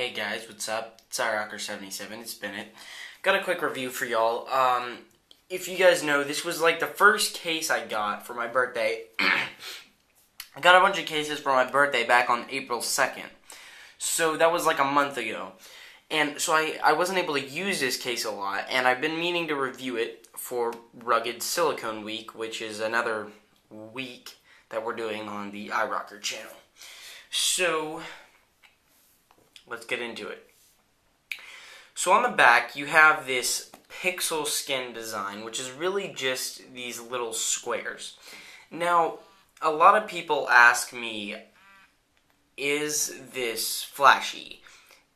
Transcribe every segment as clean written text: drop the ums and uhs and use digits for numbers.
Hey guys, what's up? It's iRocker77, it's Bennett. Got a quick review for y'all. If you guys know, this was like the first case I got for my birthday. I got a bunch of cases for my birthday back on April 2nd. So that was like a month ago. And so I wasn't able to use this case a lot, and I've been meaning to review it for Rugged Silicone Week, which is another week that we're doing on the iRocker channel. So let's get into it. So on the back, you have this PixelSkin design, which is really just these little squares. Now, a lot of people ask me, is this flashy?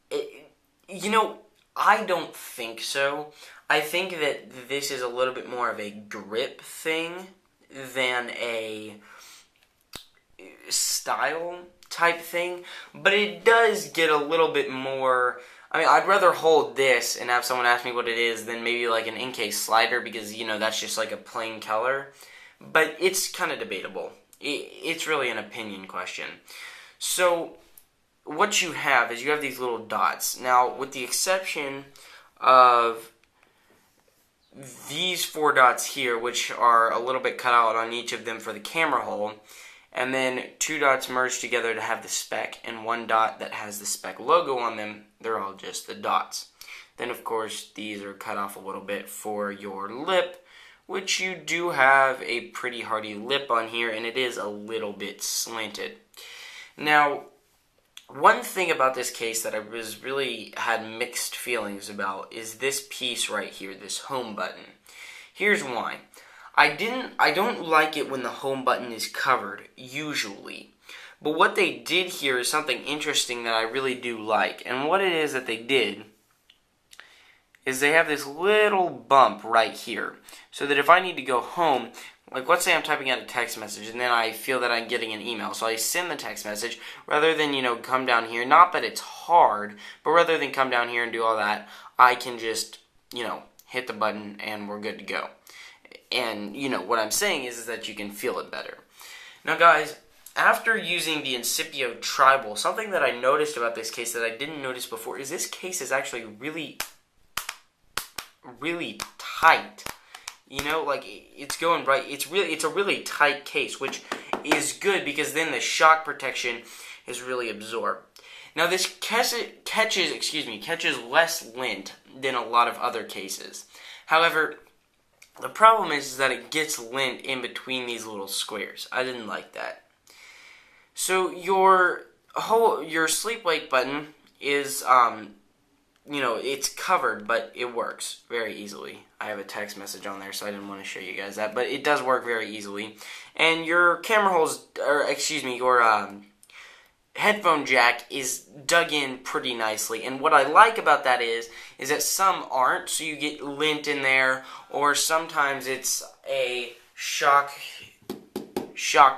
I don't think so. I think that this is a little bit more of a grip thing than a style type thing, but it does get a little bit more. I mean, I'd rather hold this and have someone ask me what it is than maybe like an in-case slider, because that's just like a plain color. But it's kind of debatable. It's really an opinion question. So what you have is you have these little dots. Now, with the exception of these 4 dots here, which are a little bit cut out on each of them for the camera hole, and then 2 dots merged together to have the Speck, and 1 dot that has the Speck logo on them, they're all just the dots. Then, of course, these are cut off a little bit for your lip, which you do have a pretty hardy lip on here, and it is a little bit slanted. Now, one thing about this case that I really had mixed feelings about is this piece right here, this home button. Here's why. I don't like it when the home button is covered, usually. But what they did here is something interesting that I really do like. And what it is that they did is they have this little bump right here. So that if I need to go home, like let's say I'm typing out a text message and then I feel that I'm getting an email. So I send the text message rather than, come down here. Not that it's hard, but rather than come down here and do all that, I can just, hit the button and we're good to go. And, what I'm saying is that you can feel it better. Now, guys, after using the Incipio Tribal, something that I noticed about this case that I didn't notice before is this case is actually really, really tight. It's going right. It's a really tight case, which is good because then the shock protection is really absorbed. Now, this catches less lint than a lot of other cases. However, the problem is that it gets lint in between these little squares. I didn't like that. So your sleep-wake button is, it's covered, but it works very easily. I have a text message on there, so I didn't want to show you guys that, but it does work very easily. And your camera holes, your headphone jack is dug in pretty nicely, and what I like about that is that some aren't, so you get lint in there, or sometimes it's a shock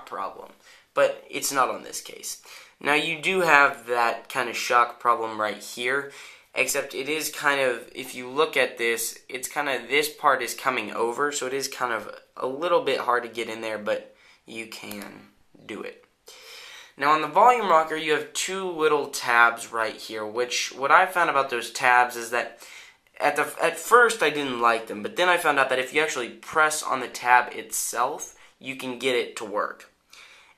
problem, but it's not on this case. Now you do have that kind of shock problem right here, except it is kind of, if you look at this, it's kind of, this part is coming over, so it is kind of a little bit hard to get in there, but you can do it. Now on the volume rocker, you have 2 little tabs right here, which what I found about those tabs is that at first I didn't like them, but then I found out that if you actually press on the tab itself, you can get it to work.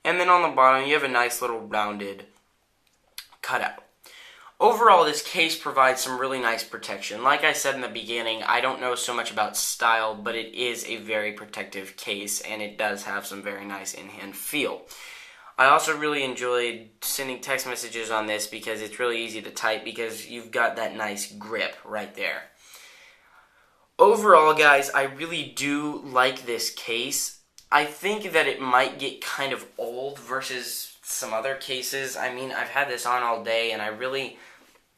And then on the bottom, you have a nice little rounded cutout. Overall, this case provides some really nice protection. Like I said in the beginning, I don't know so much about style, but it is a very protective case, and it does have some very nice in-hand feel. I also really enjoyed sending text messages on this because it's really easy to type because you've got that nice grip right there. Overall, guys, I really do like this case. I think that it might get kind of old versus some other cases. I mean, I've had this on all day, and I really,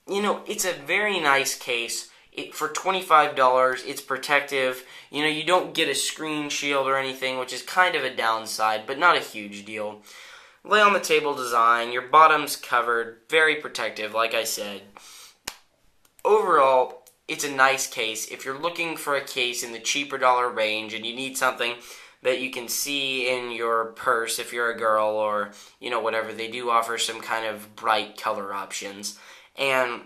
it's a very nice case. For $25, it's protective. You don't get a screen shield or anything, which is kind of a downside, but not a huge deal. Lay on the table design, your bottom's covered, very protective, like I said. Overall, it's a nice case. If you're looking for a case in the cheaper dollar range and you need something that you can see in your purse if you're a girl or, whatever, they do offer some kind of bright color options. And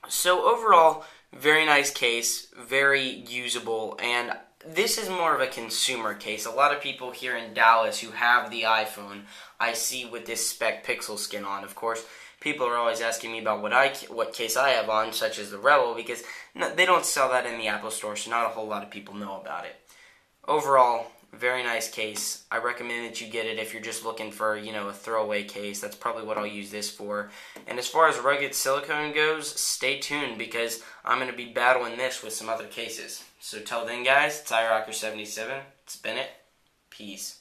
so overall, very nice case, very usable, and this is more of a consumer case. A lot of people here in Dallas who have the iPhone, I see with this Speck PixelSkin on. Of course, people are always asking me about what case I have on, such as the Rebel, because they don't sell that in the Apple Store, so not a whole lot of people know about it. Overall, very nice case. I recommend that you get it if you're just looking for, a throwaway case. That's probably what I'll use this for. And as far as rugged silicone goes, stay tuned because I'm going to be battling this with some other cases. So till then, guys, it's iRocker77. It's Bennett. Peace.